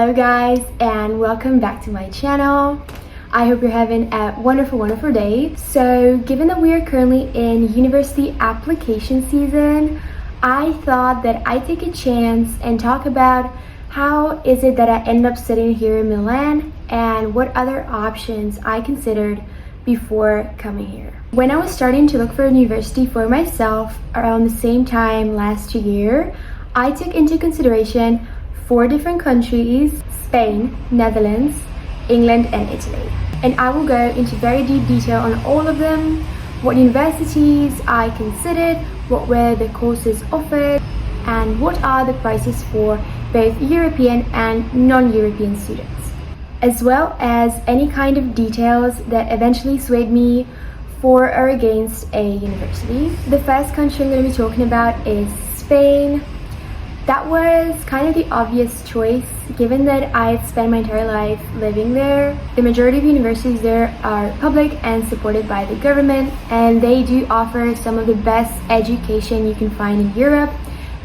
Hello guys, and welcome back to my channel. I hope you're having a wonderful day. So given that we are currently in university application season, I thought that I'd take a chance and talk about how is it that I ended up studying here in Milan and what other options I considered before coming here. When I was starting to look for a university for myself around the same time last year, I took into consideration 4 different countries: Spain, Netherlands, England and Italy. And I will go into very deep detail on all of them, what universities I considered, what were the courses offered, and what are the prices for both European and non-European students, as well as any kind of details that eventually swayed me for or against a university. The first country I'm going to be talking about is Spain. That was kind of the obvious choice, given that I had spent my entire life living there. The majority of universities there are public and supported by the government, and they do offer some of the best education you can find in Europe,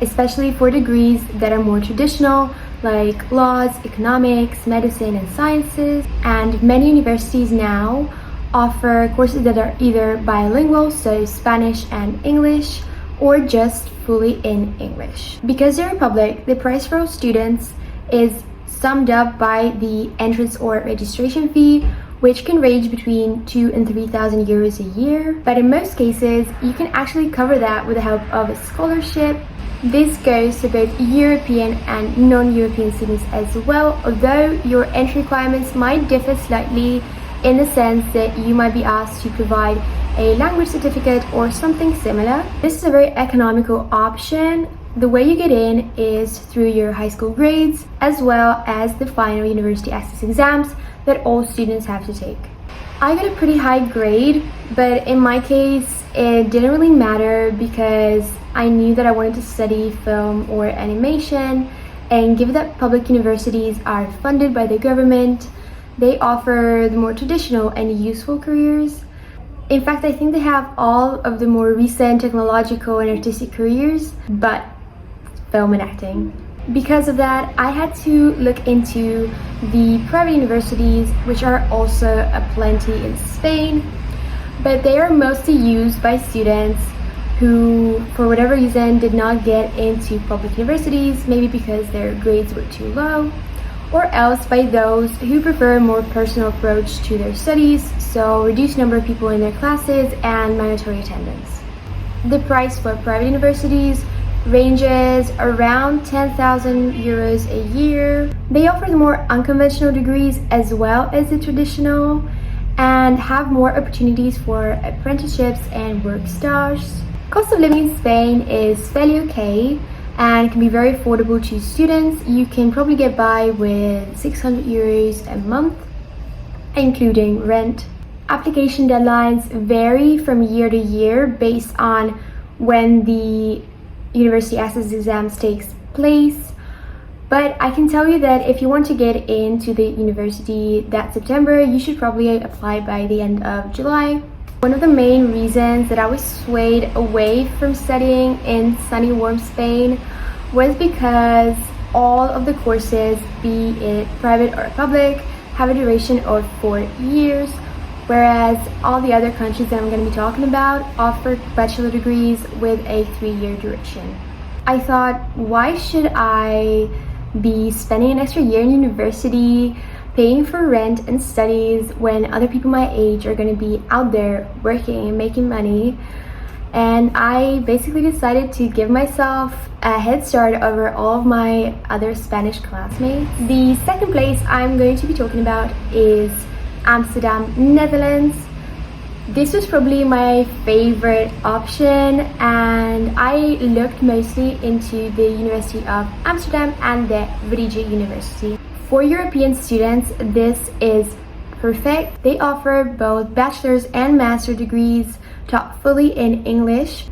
especially for degrees that are more traditional, like laws, economics, medicine, and sciences. And many universities now offer courses that are either bilingual, so Spanish and English, or just fully in English. Because they're public, the price for all students is summed up by the entrance or registration fee, which can range between 2,000 and 3,000 euros a year. But in most cases, you can actually cover that with the help of a scholarship. This goes to both European and non-European students as well, although your entry requirements might differ slightly in the sense that you might be asked to provide a language certificate or something similar. This is a very economical option. The way you get in is through your high school grades, as well as the final university access exams that all students have to take. I got a pretty high grade, but in my case, it didn't really matter because I knew that I wanted to study film or animation, and given that public universities are funded by the government, they offer the more traditional and useful careers. In fact, I think they have all of the more recent technological and artistic careers, but film and acting. Because of that, I had to look into the private universities, which are also aplenty in Spain, but they are mostly used by students who, for whatever reason, did not get into public universities, maybe because their grades were too low, or else by those who prefer a more personal approach to their studies, so reduced number of people in their classes and mandatory attendance. The price for private universities ranges around 10,000 euros a year. They offer the more unconventional degrees as well as the traditional, and have more opportunities for apprenticeships and work stage. Cost of living in Spain is fairly okay and can be very affordable to students. You can probably get by with 600 euros a month, including rent. Application deadlines vary from year to year based on when the university access exams takes place, but I can tell you that if you want to get into the university that September, you should probably apply by the end of July. One of the main reasons that I was swayed away from studying in sunny, warm Spain was because all of the courses, be it private or public, have a duration of 4 years, whereas all the other countries that I'm going to be talking about offer bachelor degrees with a 3-year duration. I thought, why should I be spending an extra year in university paying for rent and studies when other people my age are going to be out there working and making money? And I basically decided to give myself a head start over all of my other Spanish classmates. The second place I'm going to be talking about is Amsterdam, Netherlands. This was probably my favorite option, and I looked mostly into the University of Amsterdam and the Vrije University. For European students, this is perfect. They offer both bachelor's and master degrees taught fully in English,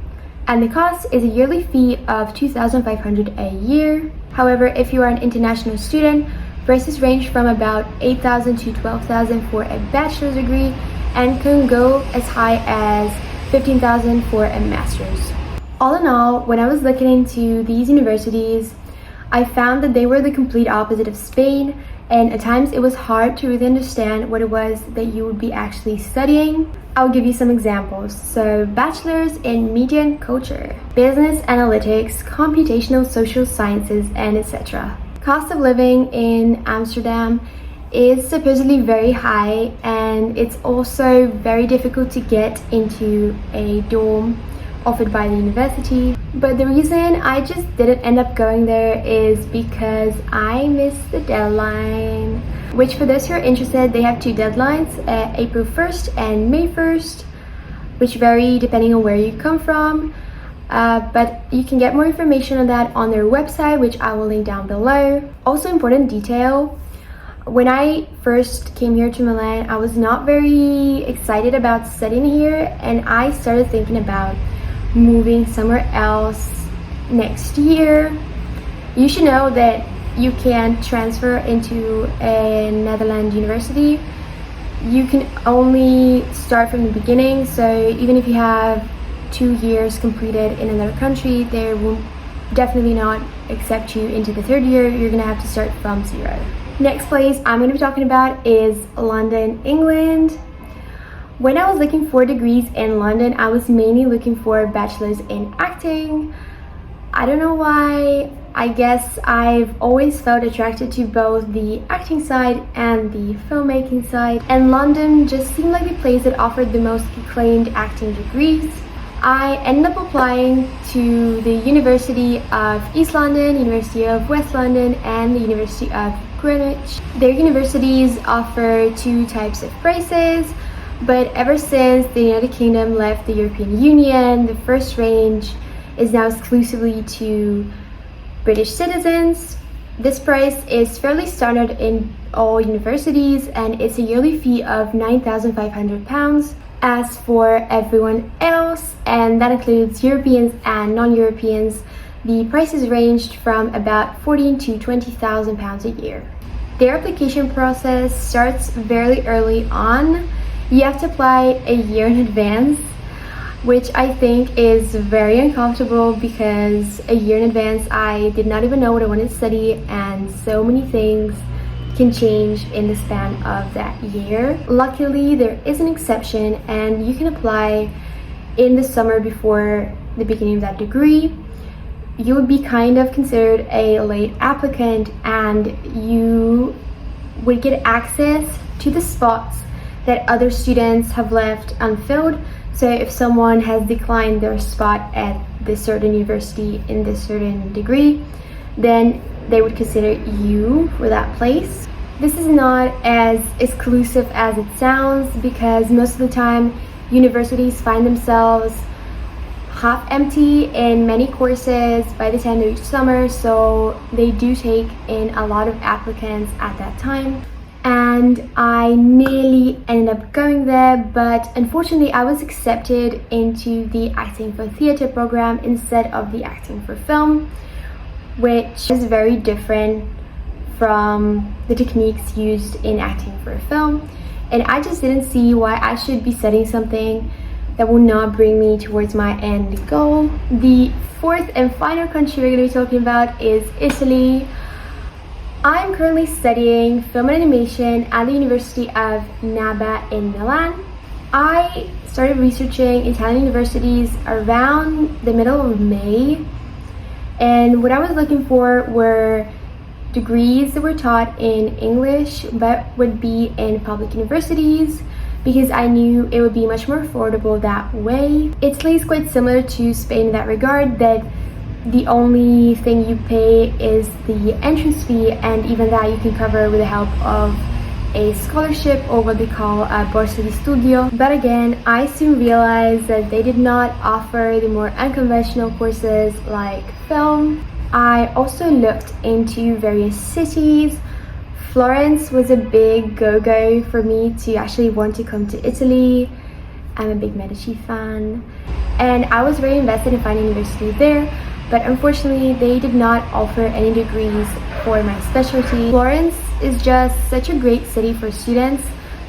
and the cost is a yearly fee of 2,500 a year. However, if you are an international student, prices range from about 8,000 to 12,000 for a bachelor's degree and can go as high as 15,000 for a master's. All in all, when I was looking into these universities, I found that they were the complete opposite of Spain, and at times it was hard to really understand what it was that you would be actually studying. I'll give you some examples. So, bachelor's in media and culture, business analytics, computational social sciences, and etc. Cost of living in Amsterdam is supposedly very high, and it's also very difficult to get into a dorm offered by the university. But the reason I just didn't end up going there is because I missed the deadline, which for those who are interested, they have two deadlines, April 1st and May 1st, which vary depending on where you come from. But you can get more information on that on their website, which I will link down below. Also, important detail, when I first came here to Milan, I was not very excited about studying here, and I started thinking about moving somewhere else next year. You should know that you can transfer into a Netherlands university. You can only start from the beginning, so even if you have 2 years completed in another country, they will definitely not accept you into the third year. You're gonna have to start from zero. Next place I'm gonna be talking about is London, England. When I was looking for degrees in London, I was mainly looking for a bachelor's in acting. I don't know why. I guess I've always felt attracted to both the acting side and the filmmaking side, and London just seemed like the place that offered the most acclaimed acting degrees. I ended up applying to the University of East London, University of West London, and the University of Greenwich. Their universities offer two types of braces, but ever since the United Kingdom left the European Union, the first range is now exclusively to British citizens. This price is fairly standard in all universities, and it's a yearly fee of £9,500. As for everyone else, and that includes Europeans and non-Europeans, the prices ranged from about £14,000 to £20,000 a year. Their application process starts very early on. You have to apply a year in advance, which I think is very uncomfortable because a year in advance I did not even know what I wanted to study, and so many things can change in the span of that year. Luckily, there is an exception, and you can apply in the summer before the beginning of that degree. You would be kind of considered a late applicant, and you would get access to the spots that other students have left unfilled. So if someone has declined their spot at this certain university in this certain degree, then they would consider you for that place. This is not as exclusive as it sounds, because most of the time universities find themselves half empty in many courses by the time they reach summer, so they do take in a lot of applicants at that time. And I nearly ended up going there, but unfortunately I was accepted into the acting for theatre program instead of the acting for film, which is very different from the techniques used in acting for a film, and I just didn't see why I should be studying something that will not bring me towards my end goal. The fourth and final country we're going to be talking about is Italy. I'm currently studying film and animation at the University of NABA in Milan. I started researching Italian universities around the middle of May, and what I was looking for were degrees that were taught in English but would be in public universities, because I knew it would be much more affordable that way. Italy is quite similar to Spain in that regard, that the only thing you pay is the entrance fee, and even that you can cover with the help of a scholarship, or what they call a borsa di studio. But again, I soon realized that they did not offer the more unconventional courses like film. I also looked into various cities. Florence was a big go-go for me to actually want to come to Italy. I'm a big Medici fan, and I was very invested in finding university there, but unfortunately they did not offer any degrees for my specialty. Florence is just such a great city for students,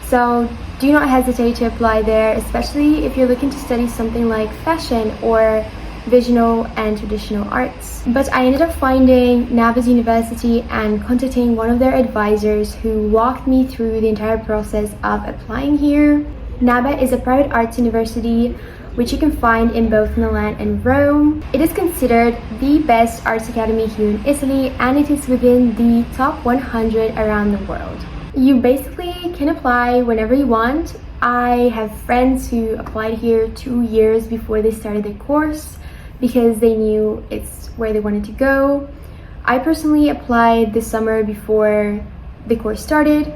so do not hesitate to apply there, especially if you're looking to study something like fashion or visual and traditional arts. But I ended up finding NABA's university and contacting one of their advisors who walked me through the entire process of applying here. NABA is a private arts university which you can find in both Milan and Rome. It is considered the best arts academy here in Italy, and it is within the top 100 around the world. You basically can apply whenever you want. I have friends who applied here 2 years before they started the course because they knew it's where they wanted to go. I personally applied this summer before the course started.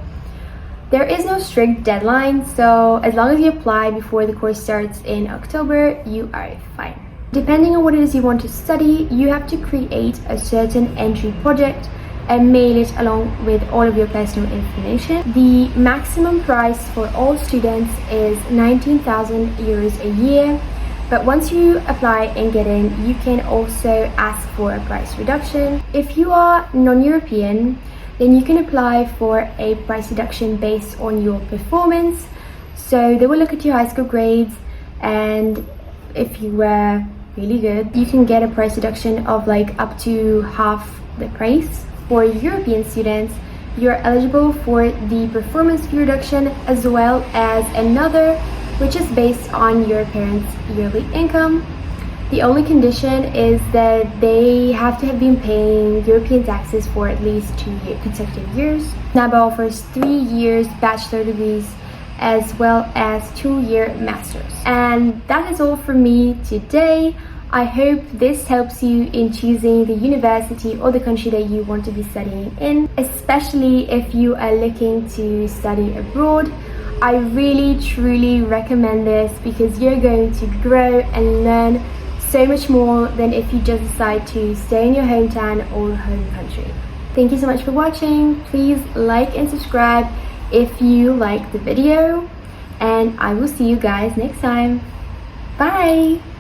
There is no strict deadline, so as long as you apply before the course starts in October, you are fine. Depending on what it is you want to study, you have to create a certain entry project and mail it along with all of your personal information. The maximum price for all students is 19,000 euros a year, but once you apply and get in, you can also ask for a price reduction. If you are non-European, then you can apply for a price reduction based on your performance. So they will look at your high school grades, and if you were really good, you can get a price reduction of like up to half the price. For European students, you're eligible for the performance fee reduction as well as another, which is based on your parents' yearly income. The only condition is that they have to have been paying European taxes for at least 2 consecutive years. NABA offers 3 years bachelor degrees as well as 2-year masters. And that is all for me today. I hope this helps you in choosing the university or the country that you want to be studying in, especially if you are looking to study abroad. I really truly recommend this because you're going to grow and learn so much more than if you just decide to stay in your hometown or home country. Thank you so much for watching. Please like and subscribe if you like the video, and I will see you guys next time. Bye!